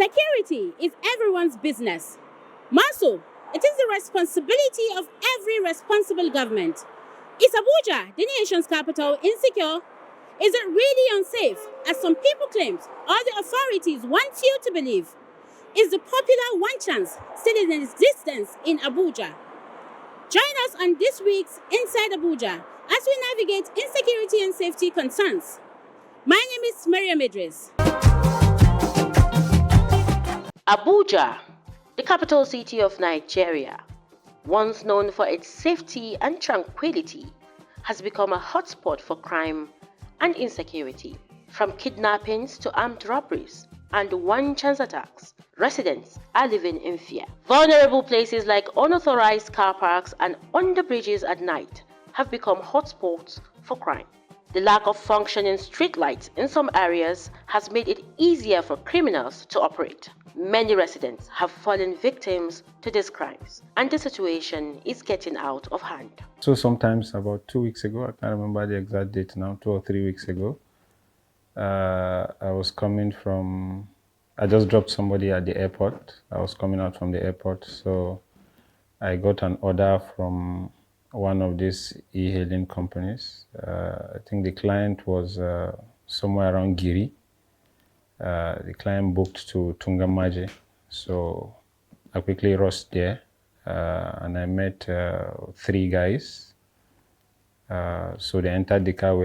Security is everyone's business. Maso, it is the responsibility of every responsible government. Is Abuja, the nation's capital, insecure? Is it really unsafe, as some people claim, or the authorities want you to believe? Is the popular one chance still in existence in Abuja? Join us on this week's Inside Abuja as we navigate insecurity and safety concerns. My name is Maryam Idris. Abuja, the capital city of Nigeria, once known for its safety and tranquility, has become a hotspot for crime and insecurity. From kidnappings to armed robberies and one-chance attacks, residents are living in fear. Vulnerable places like unauthorized car parks and under bridges at night have become hotspots for crime. The lack of functioning streetlights in some areas has made it easier for criminals to operate. Many residents have fallen victims to these crimes, and the situation is getting out of hand. So sometimes about 2 weeks ago, I can't remember the exact date now, 2 or 3 weeks ago, I was coming from, I just dropped somebody at the airport. I was coming out from the airport, so I got an order from one of these e-hailing companies. I think the client was somewhere around Giri. The client booked to Tungamaje, so I quickly rushed there and I met 3 guys. So they entered the car,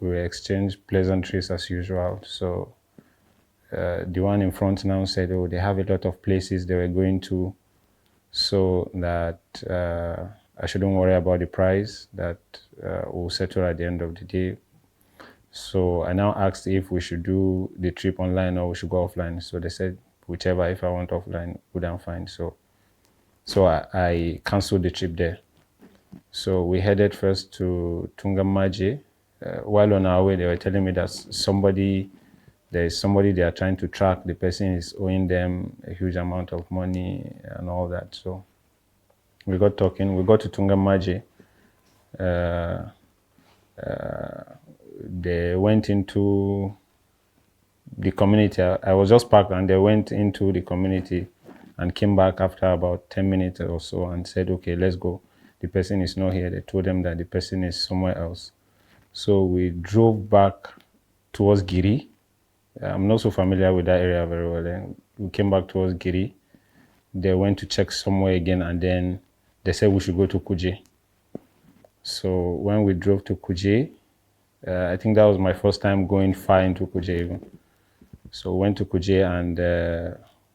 we exchanged pleasantries as usual. So the one in front now said, oh, they have a lot of places they were going to, so that I shouldn't worry about the price, that we'll settle at the end of the day. So I now asked if we should do the trip online or we should go offline. So they said, whichever, if I want offline, good and fine. So I canceled the trip there. So we headed first to Tungamaje. While on our way, they were telling me that there is somebody they are trying to track. The person is owing them a huge amount of money and all that. So we got talking. We got to Tungamaje. They went into the community. I was just parked and they went into the community and came back after about 10 minutes or so and said, okay, let's go. The person is not here. They told them that the person is somewhere else. So we drove back towards Giri. I'm not so familiar with that area very well. And we came back towards Giri. They went to check somewhere again and then they said we should go to Kuje. So when we drove to Kuje, I think that was my first time going far into Kuje even. So we went to Kuje and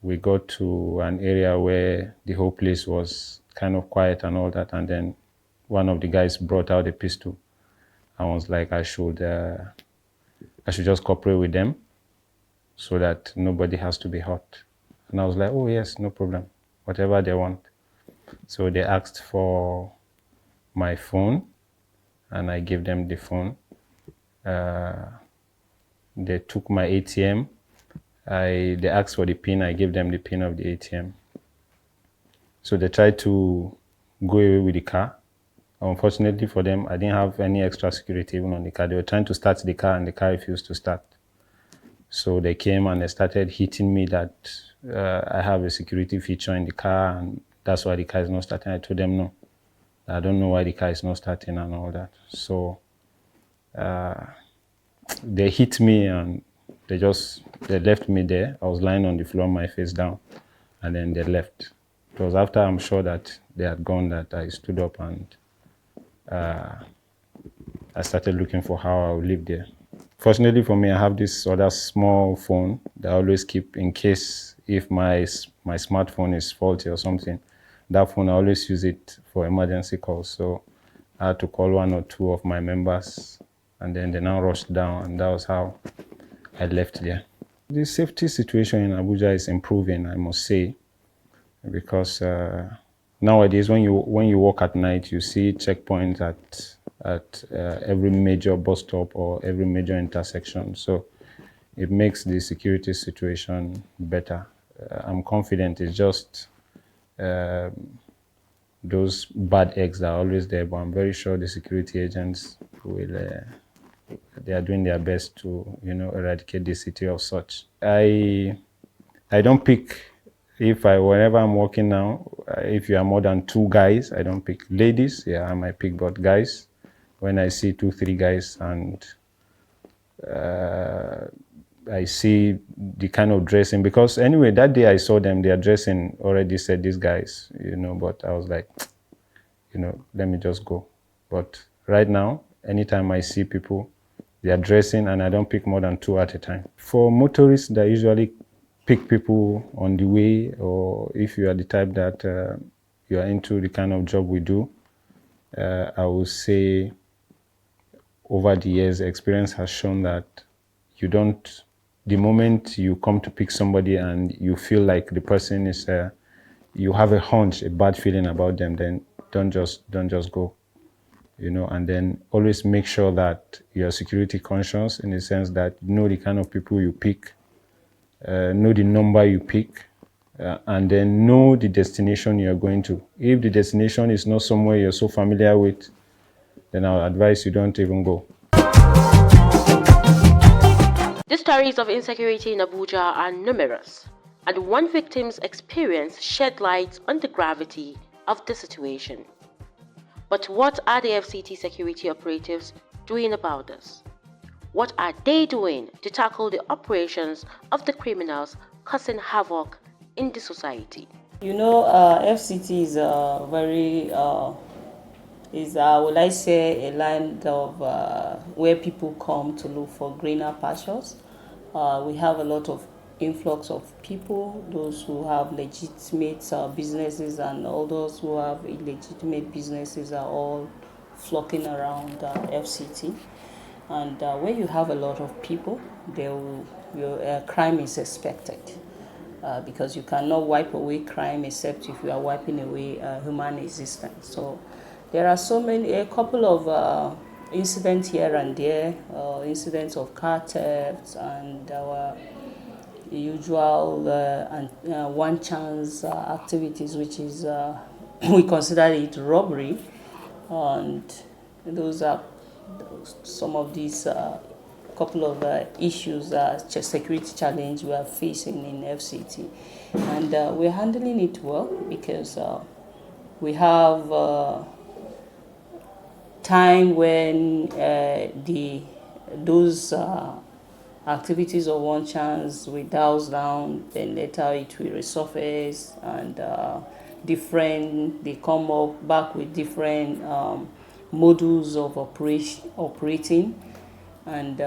we got to an area where the whole place was kind of quiet and all that. And then one of the guys brought out a pistol. I was like, I should just cooperate with them so that nobody has to be hurt. And I was like, oh yes, no problem, whatever they want. So they asked for my phone and I gave them the phone. They took my ATM. They asked for the PIN. I gave them the PIN of the ATM. So they tried to go away with the car. Unfortunately for them, I didn't have any extra security even on the car. They were trying to start the car and the car refused to start. So they came and they started hitting me that I have a security feature in the car and that's why the car is not starting. I told them no. I don't know why the car is not starting and all that. So they hit me and they left me there. I was lying on the floor, my face down, and then they left. It was after I'm sure that they had gone that I stood up and I started looking for how I would live there. Fortunately for me, I have this other small phone that I always keep in case if my smartphone is faulty or something. That phone, I always use it for emergency calls. So I had to call 1 or 2 of my members and then they now rushed down and that was how I left there. The safety situation in Abuja is improving, I must say, because nowadays when you walk at night, you see checkpoints at every major bus stop or every major intersection. So it makes the security situation better. I'm confident. It's just those bad eggs that are always there, but I'm very sure the security agents will they are doing their best to eradicate the city of such. I I don't pick, whenever I'm working now, if you are more than 2 guys, I don't pick. Ladies, yeah, I might pick, but guys, when I see 2, 3 guys and I see the kind of dressing, because anyway, that day I saw them, their dressing already said these guys, but I was like, let me just go. But right now, anytime I see people, they are dressing, and I don't pick more than 2 at a time. For motorists, they usually pick people on the way, or if you are the type that you are into the kind of job we do, I would say over the years, experience has shown that the moment you come to pick somebody and you feel like the person is, you have a hunch, a bad feeling about them, then don't just go, and then always make sure that you're security conscious, in the sense that you know the kind of people you pick, know the number you pick, and then know the destination you're going to. If the destination is not somewhere you're so familiar with, then I'll advise you don't even go. The stories of insecurity in Abuja are numerous, and one victim's experience shed light on the gravity of the situation. But what are the FCT security operatives doing about this? What are they doing to tackle the operations of the criminals causing havoc in the society? FCT is would I say, a land of where people come to look for greener pastures. We have a lot of influx of people, those who have legitimate businesses, and all those who have illegitimate businesses are all flocking around FCT. And when you have a lot of people, your crime is expected. Because you cannot wipe away crime except if you are wiping away human existence. So there are a couple of incidents here and there, incidents of car thefts and our usual one chance activities, which is we consider it robbery, and those are some of these couple of issues, security challenge we are facing in FCT, and we're handling it well, because we have time when those activities of one chance we douse down, then later it will resurface, and they come up back with different modules of operating. And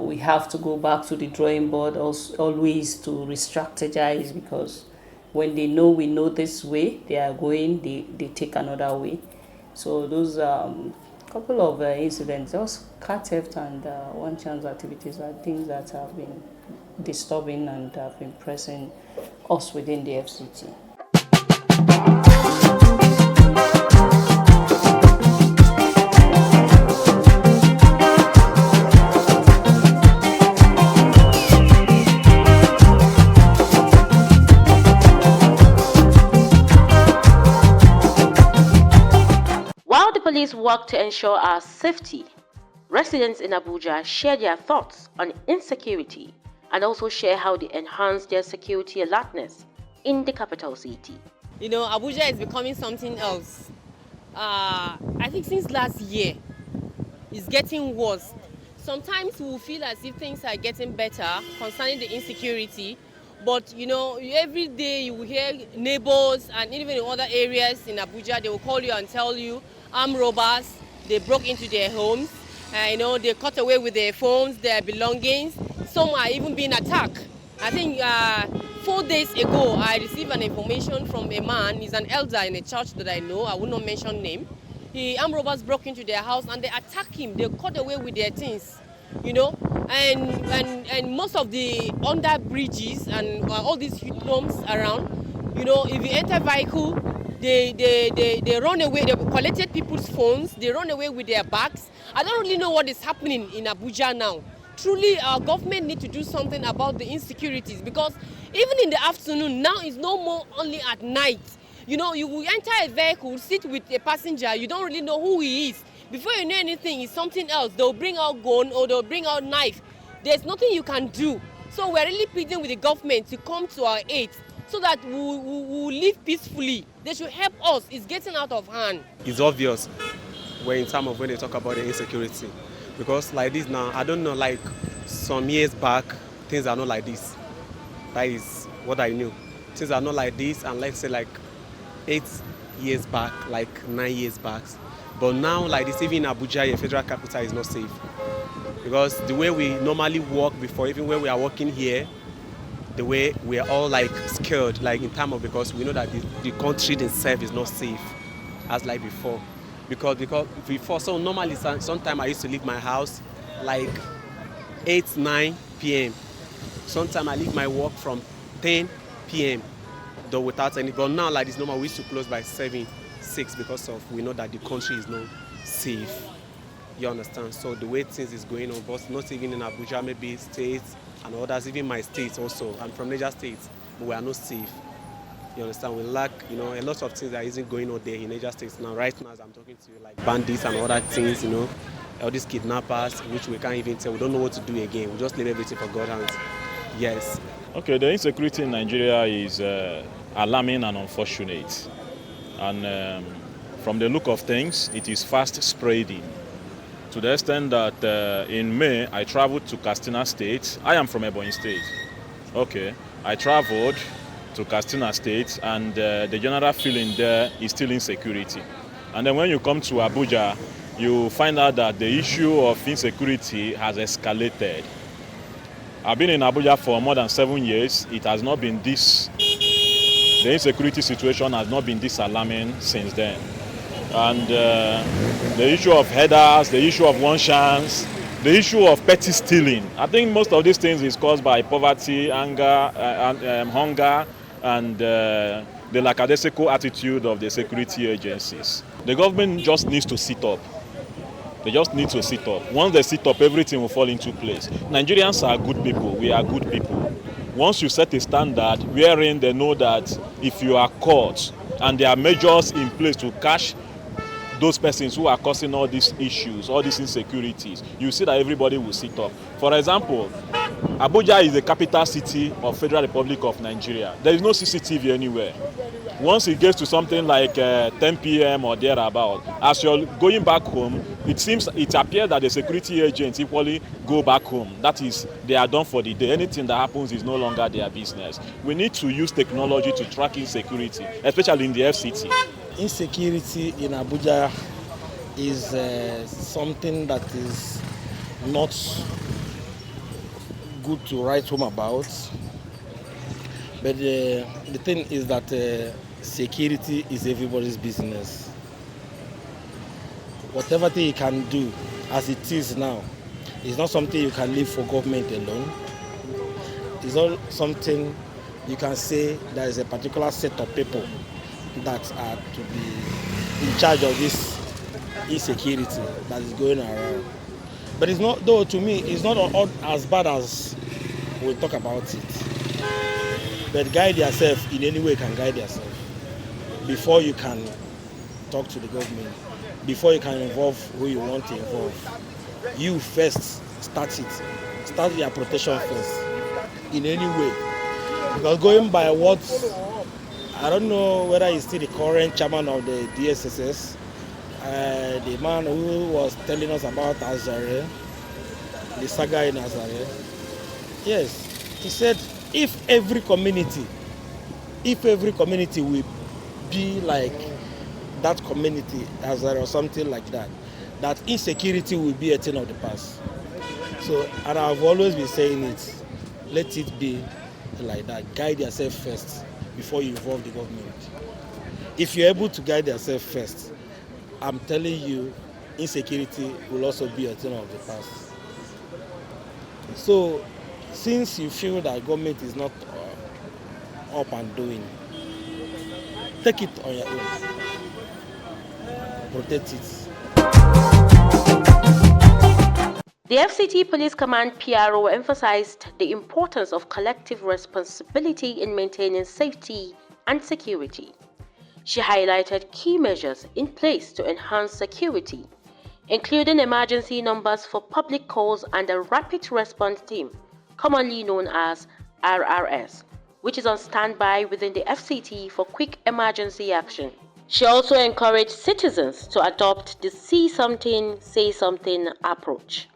we have to go back to the drawing board always to re-strategize, because when they know we know this way they are going, they take another way. So those couple of incidents, those car theft and one chance activities, are things that have been disturbing and have been pressing us within the FCT. While the police work to ensure our safety, residents in Abuja share their thoughts on insecurity and also share how they enhance their security alertness in the capital city. Abuja is becoming something else. I think since last year, it's getting worse. Sometimes we feel as if things are getting better concerning the insecurity, but every day you will hear neighbors, and even in other areas in Abuja, they will call you and tell you armed robbers, they broke into their homes, they cut away with their phones, their belongings. Some are even being attacked. I think 4 days ago, I received an information from a man. He's an elder in a church that I know. I will not mention name. The armed robbers broke into their house and they attacked him. They cut away with their things, and most of the under bridges and all these homes around, if you enter vehicle, they run away. They collected people's phones. They run away with their bags. I don't really know what is happening in Abuja now. Truly, our government need to do something about the insecurities, because even in the afternoon, now it's no more only at night. You will enter a vehicle, sit with a passenger, you don't really know who he is. Before you know anything, it's something else. They'll bring out gun or they'll bring out knife. There's nothing you can do. So we're really pleading with the government to come to our aid so that we'll live peacefully. They should help us. It's getting out of hand. It's obvious when they talk about the insecurity. Because like this now, I don't know, like some years back, things are not like this. That is what I knew. Things are not like this, and let's say like 8 years back, like 9 years back. But now, like this, even in Abuja, the federal capital is not safe. Because the way we normally walk before, even when we are walking here, the way we are all like scared, like in terms of, because we know that the country itself is not safe as like before. Because before, so normally sometimes I used to leave my house like 8, 9 p.m. Sometimes I leave my work from 10 p.m. though without any, but now like this normal, we used to close by 7, 6 because of we know that the country is not safe. You understand? So the way things is going on, but not even in Abuja, maybe states and others, even my state also. I'm from Niger State, but we are not safe. You understand? We lack, a lot of things that isn't going on there in Niger State now. Right now, as I'm talking to you, like bandits and other things, all these kidnappers, which we can't even tell. We don't know what to do again. We just leave everything for God's hands. Yes. Okay, the insecurity in Nigeria is alarming and unfortunate. And from the look of things, it is fast spreading. To the extent that in May, I traveled to Katsina State. I am from Ebonyi State. Okay, I traveled to Katsina State, and the general feeling there is still insecurity. And then when you come to Abuja, you find out that the issue of insecurity has escalated. I've been in Abuja for more than 7 years. It has not been this, the insecurity situation has not been this alarming since then. And the issue of headers, the issue of one chance, the issue of petty stealing. I think most of these things is caused by poverty, anger, hunger, and the lackadaisical attitude of the security agencies. The government just needs to sit up. They just need to sit up. Once they sit up, everything will fall into place. Nigerians are good people. We are good people. Once you set a standard wherein they know that if you are caught and there are measures in place to catch those persons who are causing all these issues, all these insecurities, you see that everybody will sit up. For example, Abuja is the capital city of Federal Republic of Nigeria. There is no CCTV anywhere. Once it gets to something like 10 p.m. or thereabout, as you're going back home, it appears that the security agents equally go back home. That is, they are done for the day. Anything that happens is no longer their business. We need to use technology to track insecurity, especially in the FCT. Insecurity in Abuja is something that is not good to write home about. But the thing is that security is everybody's business. Whatever thing you can do as it is now, it's not something you can leave for government alone. It's not something you can say there is a particular set of people that are to be in charge of this insecurity that is going around. But it's not, though, to me, it's not as bad as we talk about it. But guide yourself in any way you can guide yourself before you can talk to the government, before you can involve who you want to involve. You first start it. Start your protection first in any way. Because going by what, I don't know whether he's still the current chairman of the DSSS, the man who was telling us about Azare, the saga in Azare. Yes, he said if every community will be like that community, Azare or something like that, that insecurity will be a thing of the past. So, and I've always been saying it, let it be like that. Guide yourself first before you involve the government. If you're able to guide yourself first, I'm telling you, insecurity will also be a thing of the past. So, since you feel that government is not up and doing, take it on your own. Protect it. The FCT Police Command PRO emphasized the importance of collective responsibility in maintaining safety and security. She highlighted key measures in place to enhance security, including emergency numbers for public calls and a rapid response team commonly known as RRS, which is on standby within the FCT for quick emergency action. She also encouraged citizens to adopt the see something, say something approach.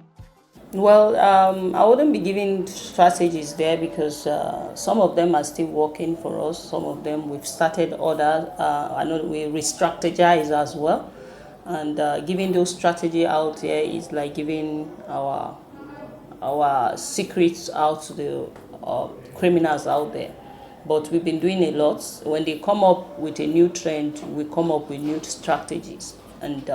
Well, I wouldn't be giving strategies there because some of them are still working for us. Some of them we've started others. I know we re-strategize as well. And giving those strategy out there is like giving our secrets out to the criminals out there. But we've been doing a lot. When they come up with a new trend, we come up with new strategies. And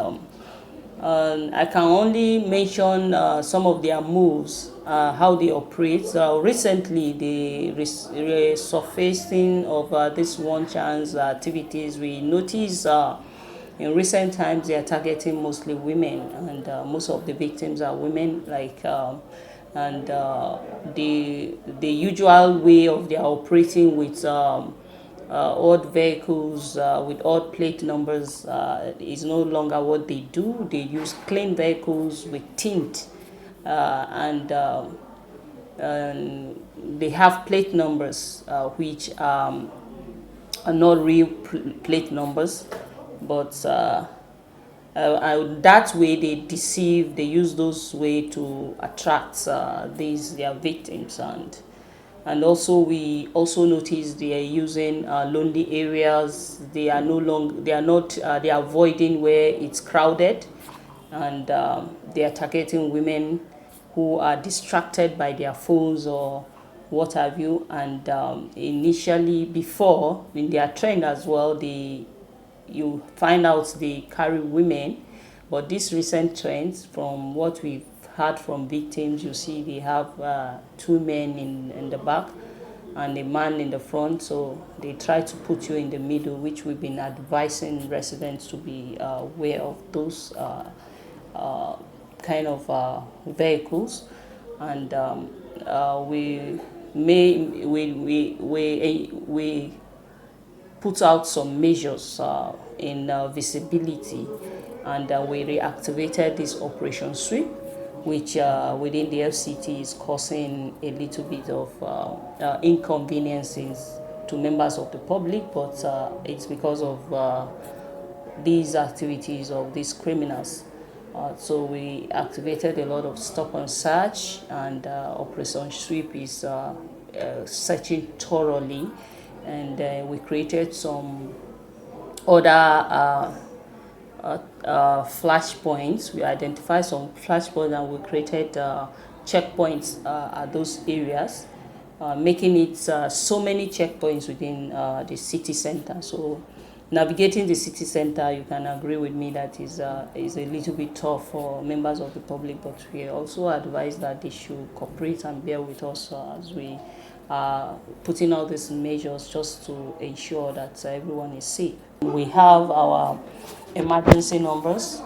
I can only mention some of their moves, how they operate. Recently, the resurfacing of this one chance activities, we notice in recent times they are targeting mostly women, and most of the victims are women. The usual way of their operating with odd vehicles with odd plate numbers is no longer what they do. They use clean vehicles with tint, and they have plate numbers which are not real plate numbers, but that way they deceive. They use those way to attract their victims. And also we also notice they are using lonely areas. They are they are avoiding where it's crowded, and they are targeting women who are distracted by their phones or what have you. And initially, before, in their trend as well, you find out they carry women. But these recent trends, from what we've heard from victims, you see they have two men in the back and a man in the front. So they try to put you in the middle, which we've been advising residents to be aware of those kind of vehicles. And we put out some measures in visibility, and we reactivated this Operation Sweep, which within the FCT is causing a little bit of inconveniences to members of the public, but it's because of these activities of these criminals. So we activated a lot of stop and search, and Operation Sweep is searching thoroughly, and we created some other flashpoints. We identified some flashpoints, and we created checkpoints at those areas, making it so many checkpoints within the city center. So navigating the city center, you can agree with me that is a little bit tough for members of the public, but we also advise that they should cooperate and bear with us as we are putting out these measures just to ensure that everyone is safe. We have our emergency numbers,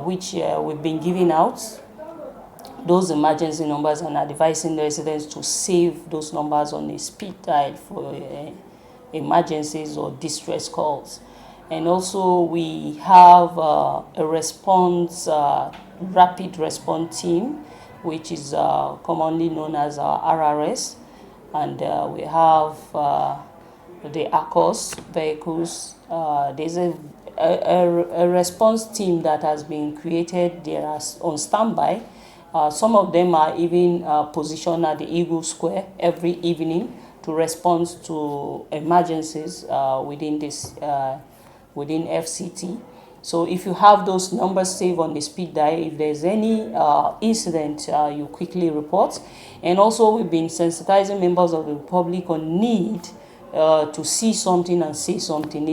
which we've been giving out. Those emergency numbers, and advising the residents to save those numbers on a speed dial for emergencies or distress calls. And also we have a rapid response team, which is commonly known as our RRS. And we have the ACOS vehicles. There's a response team that has been created. They are on standby. Some of them are even positioned at the Eagle Square every evening to respond to emergencies within FCT. So if you have those numbers saved on the speed dial, if there's any incident, you quickly report. And also we've been sensitizing members of the public on need to see something and say something.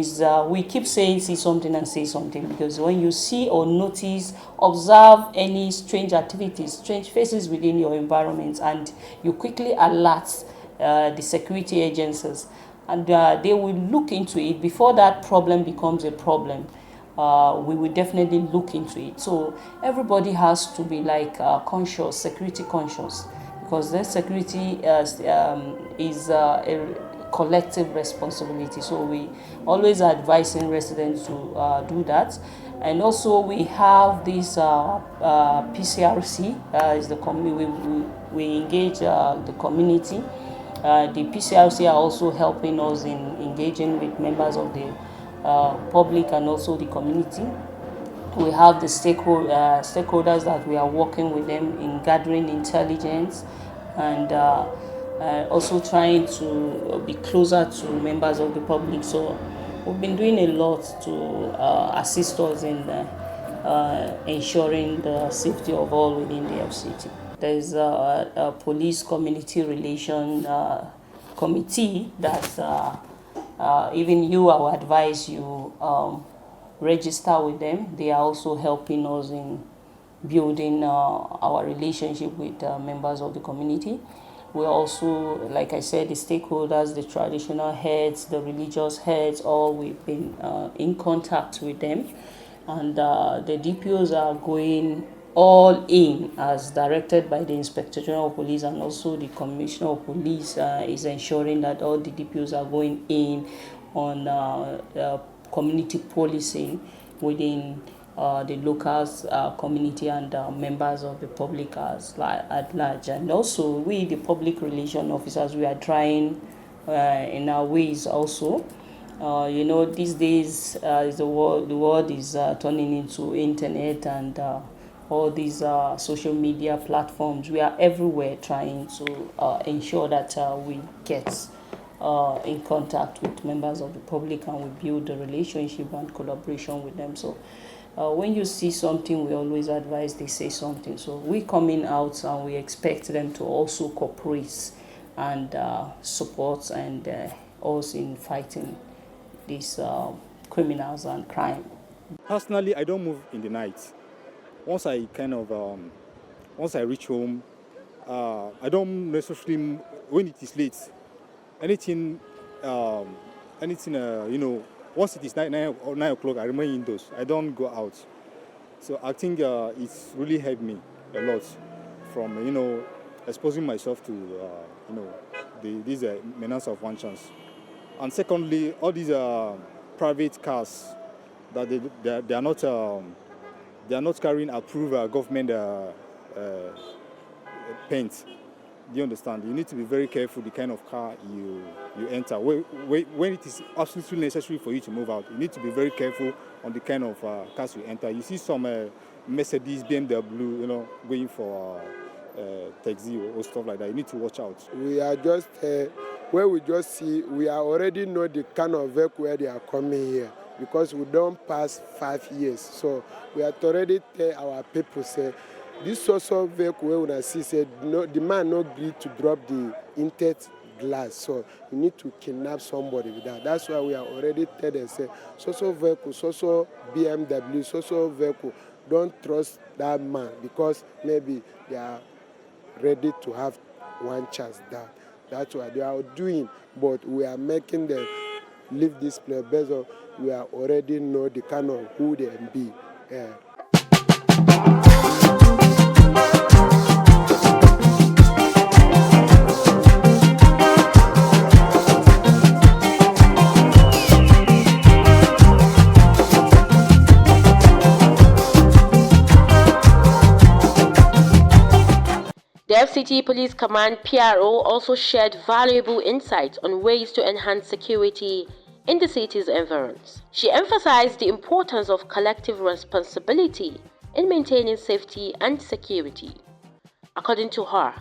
We keep saying see something and say something, because when you see or notice, observe any strange activities, strange faces within your environment, and you quickly alert the security agencies, and they will look into it before that problem becomes a problem. We will definitely look into it. So everybody has to be conscious, security conscious, because the security collective responsibility. So we always advising residents to do that. And also we have this PCRC, is the we engage the community. The PCRC are also helping us in engaging with members of the public and also the community. We have the stakeholders that we are working with them in gathering intelligence and also trying to be closer to members of the public. So we've been doing a lot to assist us in ensuring the safety of all within the FCT. There's a police community relation committee that even you, I would advise you register with them. They are also helping us in building our relationship with members of the community. We also, like I said, the stakeholders, the traditional heads, the religious heads, all we've been in contact with them. And the DPOs are going all in as directed by the Inspector General of Police, and also the Commissioner of Police is ensuring that all the DPOs are going in on community policing within the local community and members of the public at large. And also we, the public relation officers, we are trying in our ways also. You know, these days the world is turning into internet and all these social media platforms. We are everywhere trying to ensure that we get in contact with members of the public and we build a relationship and collaboration with them. So when you see something, we always advise they say something. So we coming out and we expect them to also cooperate and support and us in fighting these criminals and crime. Personally, I don't move in the night. Once I once I reach home, I don't necessarily, when it is late, anything, you know, once it is 9 o'clock, I remain indoors. I don't go out. So I think it's really helped me a lot from, you know, exposing myself to, you know, these menace of one chance. And secondly, all these private cars that they are not carrying approved government paint. Do you understand? You need to be very careful the kind of car you enter. When it is absolutely necessary for you to move out, you need to be very careful on the kind of cars you enter. You see some Mercedes, BMW, you know, going for taxi or stuff like that. You need to watch out. We are just where we just see, we are already know the kind of vehicle where they are coming here because we don't pass 5 years. So we have already tell our people say, this social vehicle where we see said no, the man not agree to drop the intact glass. So you need to kidnap somebody with that. That's why we are already tell them say social vehicle, social BMW, social vehicle, don't trust that man because maybe they are ready to have one chance that. That's what they are doing. But we are making them leave this place based on we are already know the kind of who they be. Yeah. The FCT Police Command PRO also shared valuable insights on ways to enhance security in the city's environs. She emphasized the importance of collective responsibility in maintaining safety and security. According to her,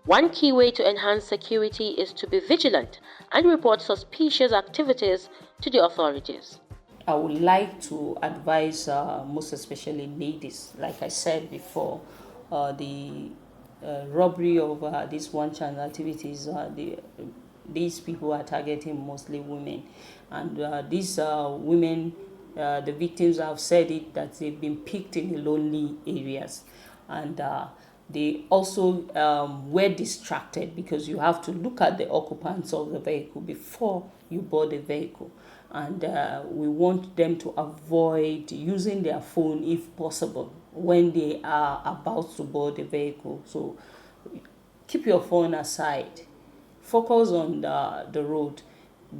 one key way to enhance security is to be vigilant and report suspicious activities to the authorities. I would like to advise most especially ladies, like I said before, the robbery of these one-chance activities, these people are targeting mostly women. And these women, the victims have said it, that they've been picked in lonely areas. And they also were distracted because you have to look at the occupants of the vehicle before you board the vehicle. And we want them to avoid using their phone if possible when they are about to board the vehicle. So keep your phone aside, focus on the road.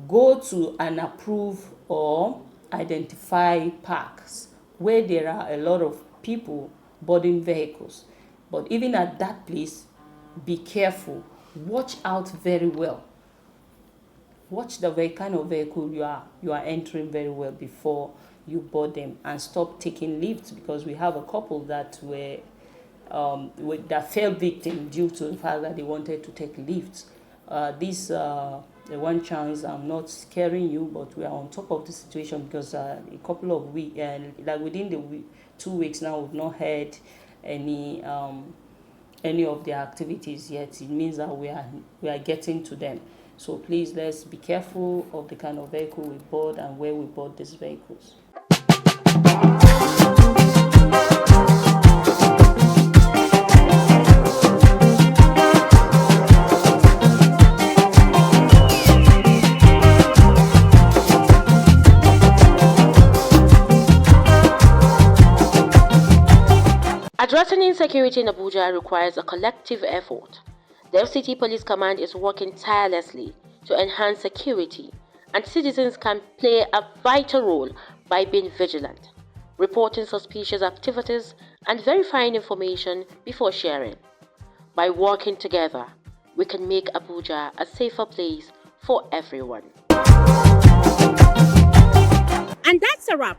go to an approved or identify parks where there are a lot of people boarding vehicles. But even at that place, be careful. Watch out very well. Watch the kind of vehicle you are entering very well before you board them, and stop taking lifts, because we have a couple that were that fell victim due to the fact that they wanted to take lifts. The one chance, I'm not scaring you, but we are on top of the situation, because a couple of weeks, like within the 2 weeks now, we've not heard any of their activities yet. It means that we are getting to them. So please, let's be careful of the kind of vehicle we board and where we board these vehicles. Addressing insecurity in Abuja requires a collective effort. The FCT Police Command is working tirelessly to enhance security, and citizens can play a vital role by being vigilant, reporting suspicious activities, and verifying information before sharing. By working together, we can make Abuja a safer place for everyone. And that's a wrap.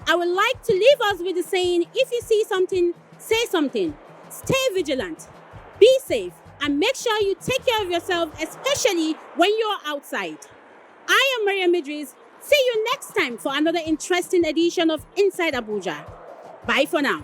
I would like to leave us with the saying, if you see something, say something. Stay vigilant, be safe, and make sure you take care of yourself, especially when you're outside. I am Maryam Idris. See you next time for another interesting edition of Inside Abuja. Bye for now.